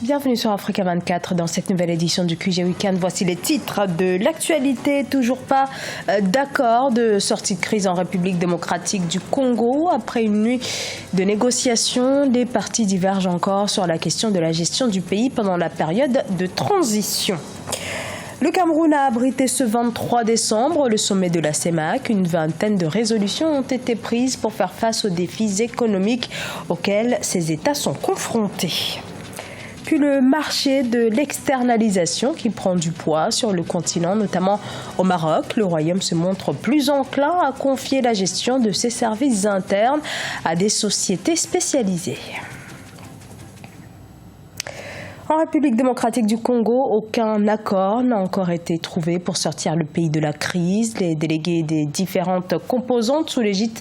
Bienvenue sur Africa 24 dans cette nouvelle édition du QG Weekend. Voici les titres de l'actualité. Toujours pas d'accord de sortie de crise en République démocratique du Congo. Après une nuit de négociations, les partis divergent encore sur la question de la gestion du pays pendant la période de transition. Le Cameroun a abrité ce 23 décembre le sommet de la CEMAC. Une vingtaine de résolutions ont été prises pour faire face aux défis économiques auxquels ces États sont confrontés. Puis le marché de l'externalisation qui prend du poids sur le continent, notamment au Maroc. Le Royaume se montre plus enclin à confier la gestion de ses services internes à des sociétés spécialisées. En République démocratique du Congo, aucun accord n'a encore été trouvé pour sortir le pays de la crise. Les délégués des différentes composantes sous l'égide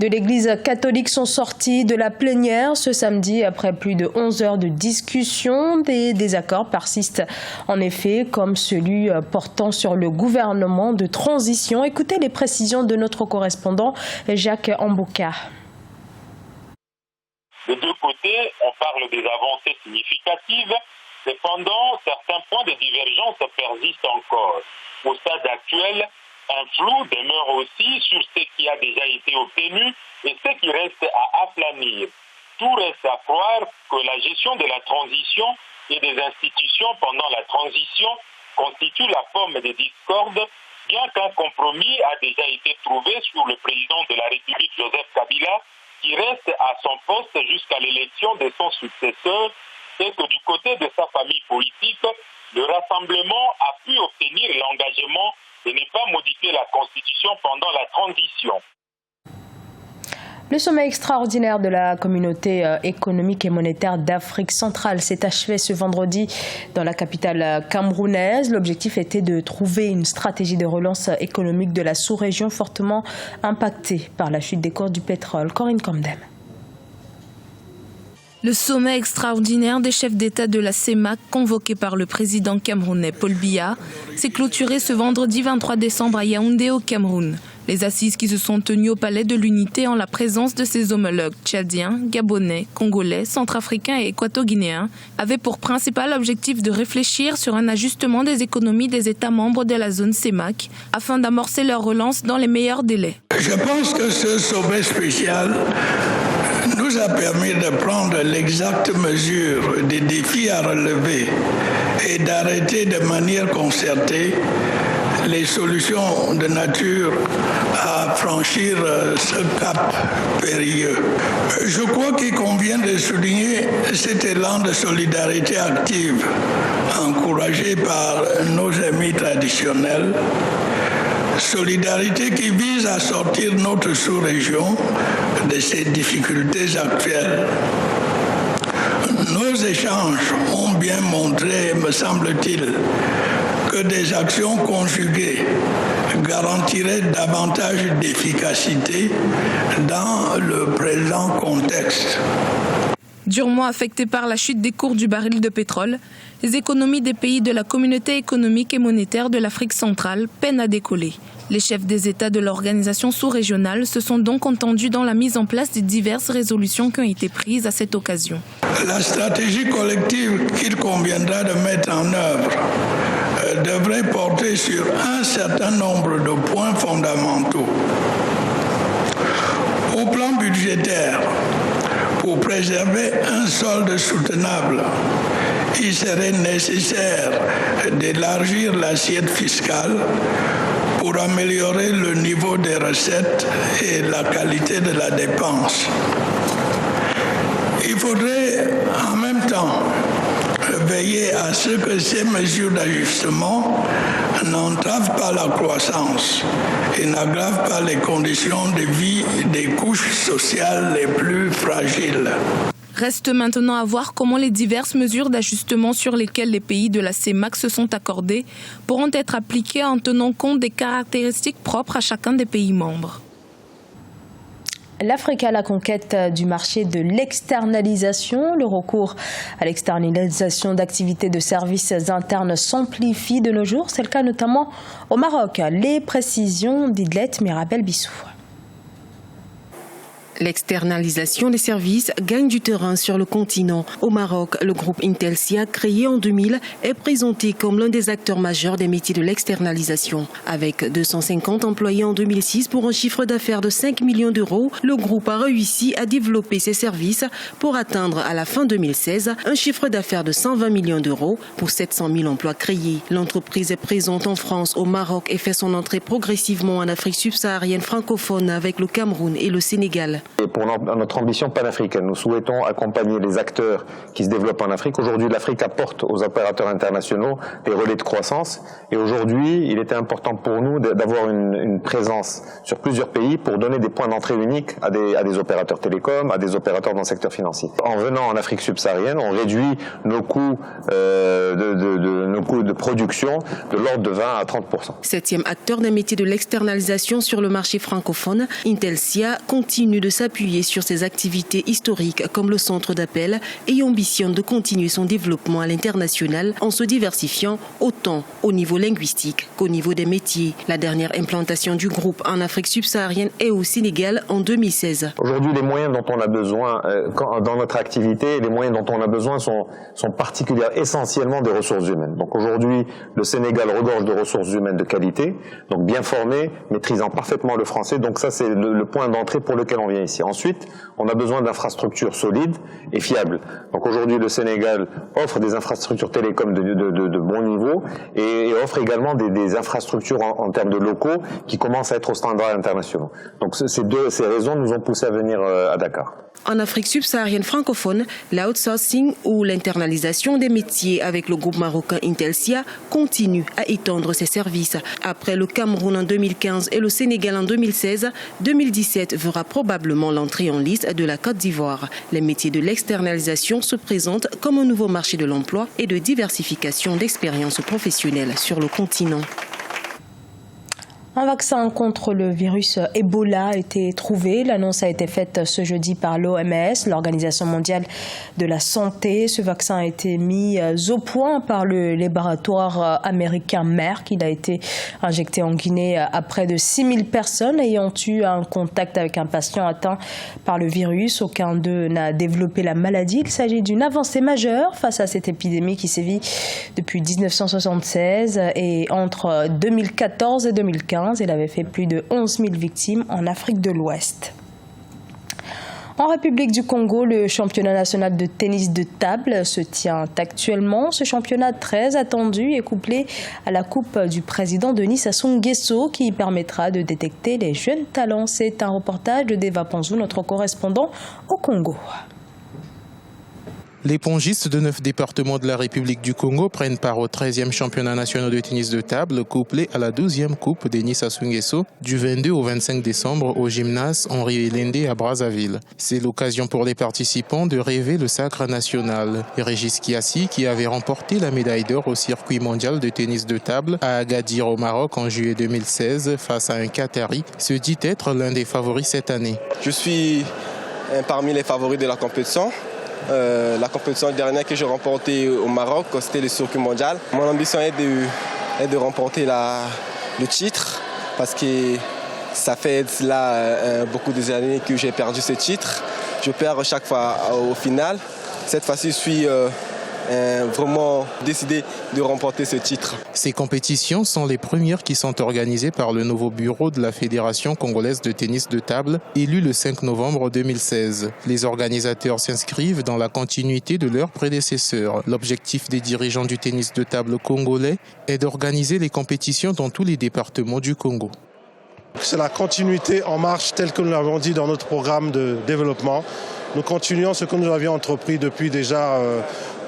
de l'Église catholique sont sortis de la plénière ce samedi après plus de 11 heures de discussion. Des désaccords persistent en effet, comme celui portant sur le gouvernement de transition. Écoutez les précisions de notre correspondant Jacques Ambouka. De deux côtés, on parle des avancées significatives. Cependant, certains points de divergence persistent encore. Au stade actuel, un flou demeure aussi sur ce qui a déjà été obtenu et ce qui reste à aplanir. Tout reste à croire que la gestion de la transition et des institutions pendant la transition constitue la pomme des discordes, bien qu'un compromis a déjà été trouvé sur le président de la République, Joseph Kabila, qui reste à son poste jusqu'à l'élection de son successeur, et que du côté de sa famille politique, le rassemblement a pu obtenir l'engagement de ne pas modifier la Constitution pendant la transition. Le sommet extraordinaire de la communauté économique et monétaire d'Afrique centrale s'est achevé ce vendredi dans la capitale camerounaise. L'objectif était de trouver une stratégie de relance économique de la sous-région fortement impactée par la chute des cours du pétrole. Corinne Comdem. Le sommet extraordinaire des chefs d'État de la CEMAC, convoqué par le président camerounais Paul Biya, s'est clôturé ce vendredi 23 décembre à Yaoundé au Cameroun. Les assises qui se sont tenues au Palais de l'Unité en la présence de ses homologues tchadiens, gabonais, congolais, centrafricains et équato-guinéens avaient pour principal objectif de réfléchir sur un ajustement des économies des États membres de la zone CEMAC afin d'amorcer leur relance dans les meilleurs délais. Je pense que ce sommet spécial nous a permis de prendre l'exacte mesure des défis à relever et d'arrêter de manière concertée les solutions de nature à franchir ce cap périlleux. Je crois qu'il convient de souligner cet élan de solidarité active encouragé par nos amis traditionnels. Solidarité qui vise à sortir notre sous-région de ses difficultés actuelles. Nos échanges ont bien montré, me semble-t-il, que des actions conjuguées garantiraient davantage d'efficacité dans le présent contexte. Durement affectées par la chute des cours du baril de pétrole, les économies des pays de la communauté économique et monétaire de l'Afrique centrale peinent à décoller. Les chefs des États de l'organisation sous-régionale se sont donc entendus dans la mise en place des diverses résolutions qui ont été prises à cette occasion. La stratégie collective qu'il conviendra de mettre en œuvre devrait porter sur un certain nombre de points fondamentaux. Au plan budgétaire, pour préserver un solde soutenable, il serait nécessaire d'élargir l'assiette fiscale pour améliorer le niveau des recettes et la qualité de la dépense. Il faudrait en même temps veiller à ce que ces mesures d'ajustement n'entravent pas la croissance et n'aggravent pas les conditions de vie des couches sociales les plus fragiles. Reste maintenant à voir comment les diverses mesures d'ajustement sur lesquelles les pays de la CEMAC se sont accordés pourront être appliquées en tenant compte des caractéristiques propres à chacun des pays membres. L'Afrique à la conquête du marché de l'externalisation. Le recours à l'externalisation d'activités de services internes s'amplifie de nos jours. C'est le cas notamment au Maroc. Les précisions d'Idlet Mirabel Bissou. L'externalisation des services gagne du terrain sur le continent. Au Maroc, le groupe Intelsia, créé en 2000, est présenté comme l'un des acteurs majeurs des métiers de l'externalisation. Avec 250 employés en 2006 pour un chiffre d'affaires de 5 millions d'euros, le groupe a réussi à développer ses services pour atteindre à la fin 2016 un chiffre d'affaires de 120 millions d'euros pour 700 000 emplois créés. L'entreprise est présente en France, au Maroc et fait son entrée progressivement en Afrique subsaharienne francophone avec le Cameroun et le Sénégal. Et pour notre ambition panafricaine, nous souhaitons accompagner les acteurs qui se développent en Afrique. Aujourd'hui, l'Afrique apporte aux opérateurs internationaux des relais de croissance. Et aujourd'hui, il était important pour nous d'avoir une présence sur plusieurs pays pour donner des points d'entrée uniques à des opérateurs télécoms, à des opérateurs dans le secteur financier. En venant en Afrique subsaharienne, on réduit nos coûts de production de l'ordre de 20 à 30%. Septième acteur des métiers de l'externalisation sur le marché francophone, Intelsia continue de s'appuyer sur ses activités historiques comme le centre d'appel et ambitionne de continuer son développement à l'international en se diversifiant autant au niveau linguistique qu'au niveau des métiers. La dernière implantation du groupe en Afrique subsaharienne est au Sénégal en 2016. Aujourd'hui, les moyens dont on a besoin dans notre activité, les moyens dont on a besoin sont particulièrement essentiellement des ressources humaines. Donc aujourd'hui, le Sénégal regorge de ressources humaines de qualité, donc bien formées, maîtrisant parfaitement le français. Donc ça, c'est le point d'entrée pour lequel on vient ici. Ensuite, on a besoin d'infrastructures solides et fiables. Donc aujourd'hui, le Sénégal offre des infrastructures télécom de bon niveau et offre également des infrastructures en termes de locaux qui commencent à être aux standards internationaux. Donc ces raisons nous ont poussé à venir à Dakar. En Afrique subsaharienne francophone, l'outsourcing ou l'internalisation des métiers avec le groupe marocain Intelsia continue à étendre ses services. Après le Cameroun en 2015 et le Sénégal en 2016, 2017 verra probablement l'entrée en liste de la Côte d'Ivoire. Les métiers de l'externalisation se présentent comme un nouveau marché de l'emploi et de diversification d'expériences professionnelles sur le continent. Un vaccin contre le virus Ebola a été trouvé. L'annonce a été faite ce jeudi par l'OMS, l'Organisation mondiale de la santé. Ce vaccin a été mis au point par le laboratoire américain Merck. Il a été injecté en Guinée à près de 6000 personnes ayant eu un contact avec un patient atteint par le virus. Aucun d'eux n'a développé la maladie. Il s'agit d'une avancée majeure face à cette épidémie qui sévit depuis 1976 et entre 2014 et 2015. Il avait fait plus de 11 000 victimes en Afrique de l'Ouest. En République du Congo, le championnat national de tennis de table se tient actuellement. Ce championnat très attendu est couplé à la coupe du président Denis Sassou Nguesso qui permettra de détecter les jeunes talents. C'est un reportage de Deva Panzou, notre correspondant au Congo. Les pongistes de 9 départements de la République du Congo prennent part au 13e championnat national de tennis de table, couplé à la 12e coupe Denis Sassou Nguesso du 22 au 25 décembre au gymnase Henri Elende à Brazzaville. C'est l'occasion pour les participants de rêver le sacre national. Régis Kiassi, qui avait remporté la médaille d'or au circuit mondial de tennis de table à Agadir au Maroc en juillet 2016 face à un Qatari, se dit être l'un des favoris cette année. Je suis parmi les favoris de la compétition. La compétition dernière que j'ai remportée au Maroc, c'était le circuit mondial. Mon ambition est de remporter le titre parce que ça fait là beaucoup d'années que j'ai perdu ce titre. Je perds chaque fois au final. Cette fois-ci, je suis vraiment décidé de remporter ce titre. Ces compétitions sont les premières qui sont organisées par le nouveau bureau de la Fédération congolaise de tennis de table, élu le 5 novembre 2016. Les organisateurs s'inscrivent dans la continuité de leurs prédécesseurs. L'objectif des dirigeants du tennis de table congolais est d'organiser les compétitions dans tous les départements du Congo. C'est la continuité en marche telle que nous l'avons dit dans notre programme de développement. Nous continuons ce que nous avions entrepris depuis déjà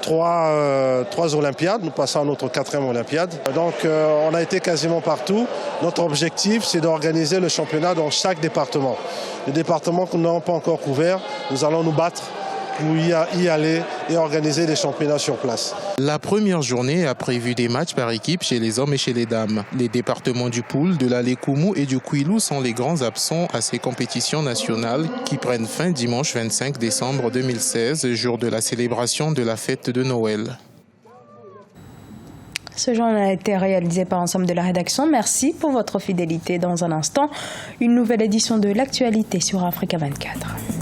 trois Olympiades. Nous passons à notre 4e Olympiade. Donc on a été quasiment partout. Notre objectif, c'est d'organiser le championnat dans chaque département. Les départements que nous n'avons pas encore couverts, nous allons nous battre pour y aller et organiser des championnats sur place. La première journée a prévu des matchs par équipe chez les hommes et chez les dames. Les départements du Poul, de la Lékoumou et du Kouilou sont les grands absents à ces compétitions nationales qui prennent fin dimanche 25 décembre 2016, jour de la célébration de la fête de Noël. Ce journal a été réalisé par l'ensemble de la rédaction. Merci pour votre fidélité. Dans un instant, une nouvelle édition de l'actualité sur Africa 24.